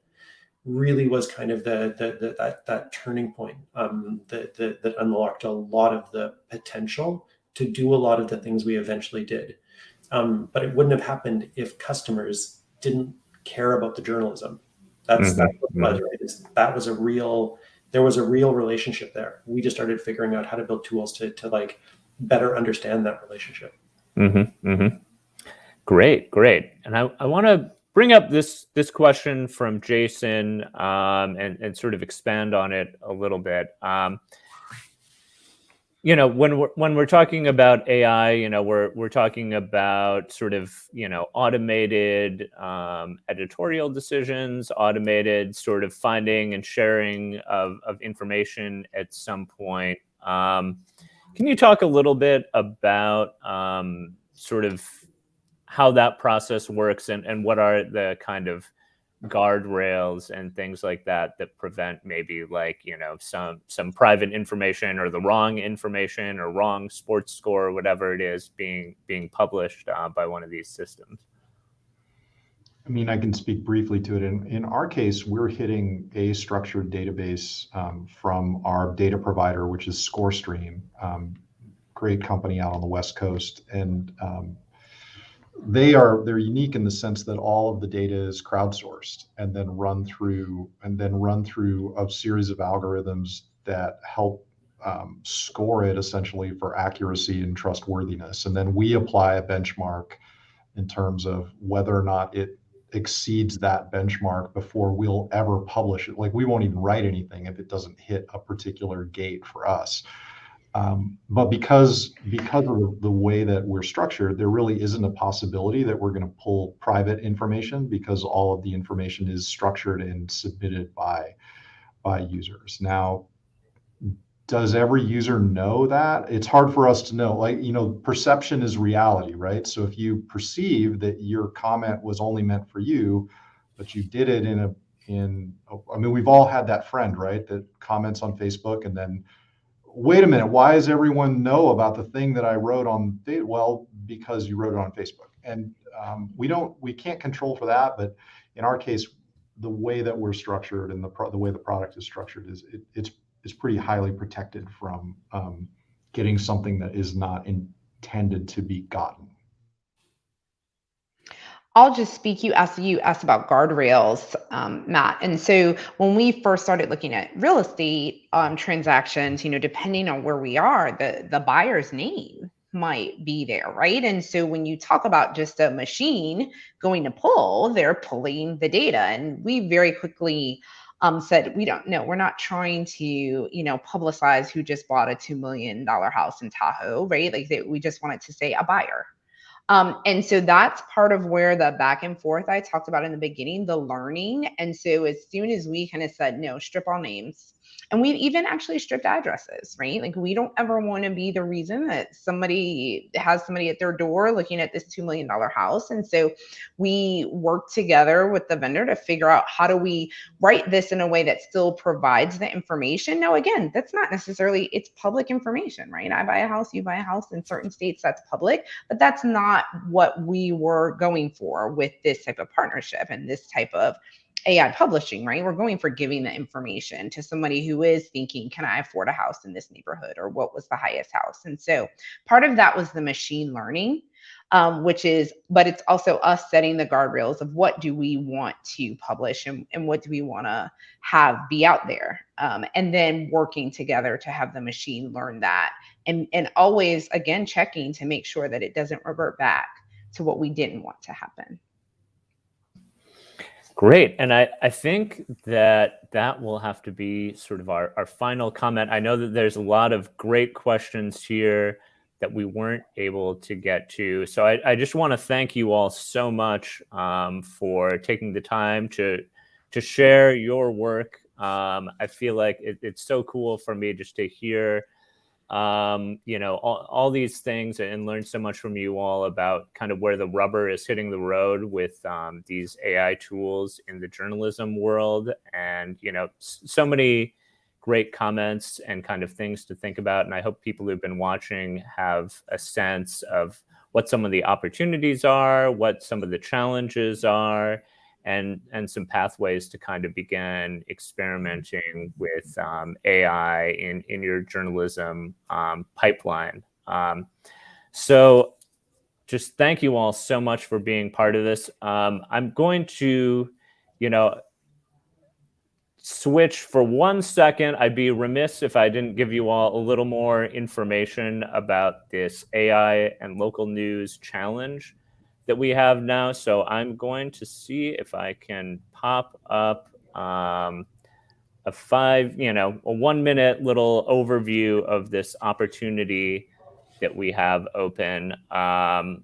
really was kind of that turning point that unlocked a lot of the potential to do a lot of the things we eventually did. But it wouldn't have happened if customers didn't care about the journalism. That's what it was, right? There was a real relationship there. We just started figuring out how to build tools to like better understand that relationship. Great. And I want to bring up this question from Jason and sort of expand on it a little bit. When we're talking about AI, we're talking about sort of, automated editorial decisions, automated sort of finding and sharing of information at some point. Can you talk a little bit about sort of how that process works and what are the kind of guardrails and things like that prevent maybe like, some private information or the wrong information or wrong sports score or whatever it is being published by one of these systems? I mean, I can speak briefly to it. In our case, we're hitting a structured database from our data provider, which is ScoreStream, great company out on the West Coast. And they're unique in the sense that all of the data is crowdsourced and then run through a series of algorithms that help score it essentially for accuracy and trustworthiness. And then we apply a benchmark in terms of whether or not it exceeds that benchmark before we'll ever publish it. Like, we won't even write anything if it doesn't hit a particular gate for us. But because of the way that we're structured, there really isn't a possibility that we're going to pull private information because all of the information is structured and submitted by users. Now, does every user know that? It's hard for us to know. Like, perception is reality, right? So if you perceive that your comment was only meant for you, but you did it I mean, we've all had that friend, right? That comments on Facebook and then, wait a minute, why does everyone know about the thing that I wrote on? Well, because you wrote it on Facebook. And we can't control for that, but in our case, the way that we're structured and the way the product is structured it's pretty highly protected from getting something that is not intended to be gotten. I'll just speak. You asked about guardrails, Matt. And so when we first started looking at real estate transactions, depending on where we are, the buyer's name might be there, right? And so when you talk about just a machine going to pull, they're pulling the data. And we very quickly said, we don't know. We're not trying to, publicize who just bought a $2 million house in Tahoe, right? Like we just wanted to say a buyer. And so that's part of where the back and forth I talked about in the beginning, the learning. And so as soon as we kind of said, no, strip all names, and we've even actually stripped addresses, right? Like we don't ever want to be the reason that somebody has somebody at their door looking at this $2 million house. And so we work together with the vendor to figure out how do we write this in a way that still provides the information. Now, again, that's not necessarily, it's public information, right? I buy a house, you buy a house. In certain states, that's public, but that's not what we were going for with this type of partnership and this type of AI publishing, right? We're going for giving the information to somebody who is thinking, can I afford a house in this neighborhood, or what was the highest house? And so part of that was the machine learning, but it's also us setting the guardrails of what do we want to publish and what do we want to have be out there. And then working together to have the machine learn that and always, again, checking to make sure that it doesn't revert back to what we didn't want to happen. Great. And I think that will have to be sort of our final comment. I know that there's a lot of great questions here that we weren't able to get to. So I just want to thank you all so much for taking the time to share your work. I feel like it's so cool for me just to hear all these things and learn so much from you all about kind of where the rubber is hitting the road with these AI tools in the journalism world, and so many great comments and kind of things to think about. And I hope people who've been watching have a sense of what some of the opportunities are, what some of the challenges are, and some pathways to kind of begin experimenting with AI in your journalism pipeline. So just thank you all so much for being part of this. I'm going to, switch for 1 second. I'd be remiss if I didn't give you all a little more information about this AI and local news challenge that we have now. So I'm going to see if I can pop up a 1 minute little overview of this opportunity that we have open.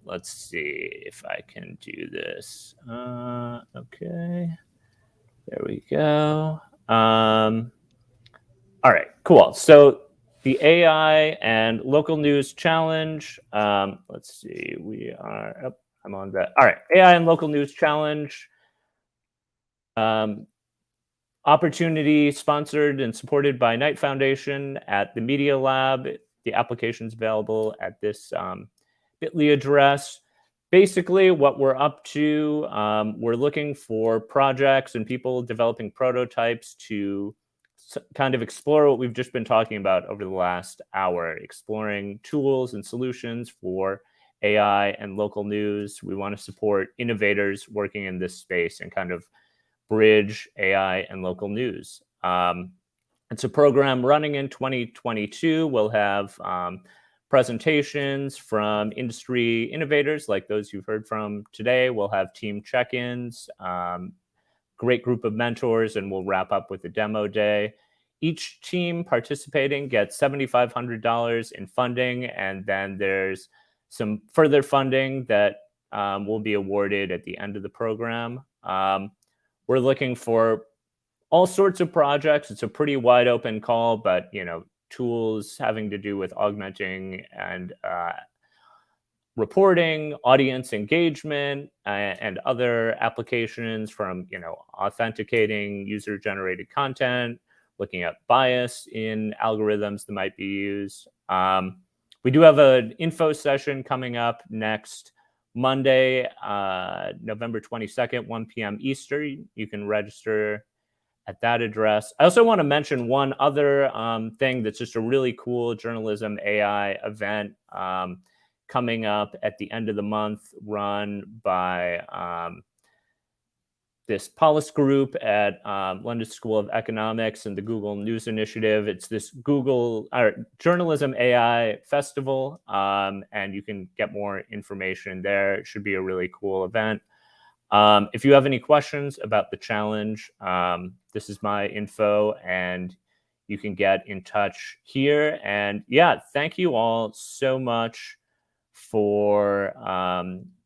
Let's see if I can do this. Okay, there we go. All right, cool. So the AI and local news challenge. Let's see, I'm on that. All right, AI and local news challenge. Opportunity sponsored and supported by Knight Foundation at the Media Lab. The application's available at this bit.ly address. Basically, what we're up to, we're looking for projects and people developing prototypes to kind of explore what we've just been talking about over the last hour, exploring tools and solutions for AI and local news. We want to support innovators working in this space and kind of bridge AI and local news. It's a program running in 2022. We'll have presentations from industry innovators like those you've heard from today. We'll have team check-ins, great group of mentors, and we'll wrap up with a demo day. Each team participating gets $7,500 in funding, and then there's some further funding that will be awarded at the end of the program. We're looking for all sorts of projects. It's a pretty wide open call, but tools having to do with augmenting and reporting, audience engagement, and other applications, from authenticating user-generated content, looking at bias in algorithms that might be used. We do have an info session coming up next Monday, November 22nd, 1 p.m. Eastern. You can register at that address. I also want to mention one other thing that's just a really cool journalism AI event coming up at the end of the month, run by this Polis group at London School of Economics and the Google News Initiative. It's this Google Journalism AI Festival, and you can get more information there. It should be a really cool event. If you have any questions about the challenge, this is my info, and you can get in touch here. And yeah, thank you all so much for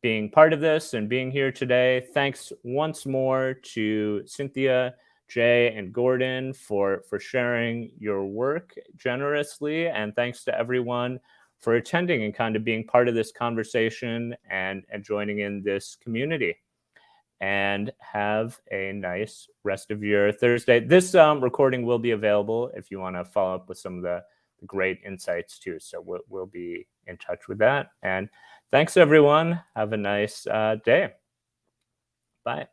being part of this and being here today. Thanks once more to Cynthia, Jay, and Gordon for sharing your work generously. And thanks to everyone for attending and kind of being part of this conversation and joining in this community. And have a nice rest of your Thursday. This recording will be available if you want to follow up with some of the great insights too. So we'll be in touch with that. And thanks, everyone. Have a nice day. Bye.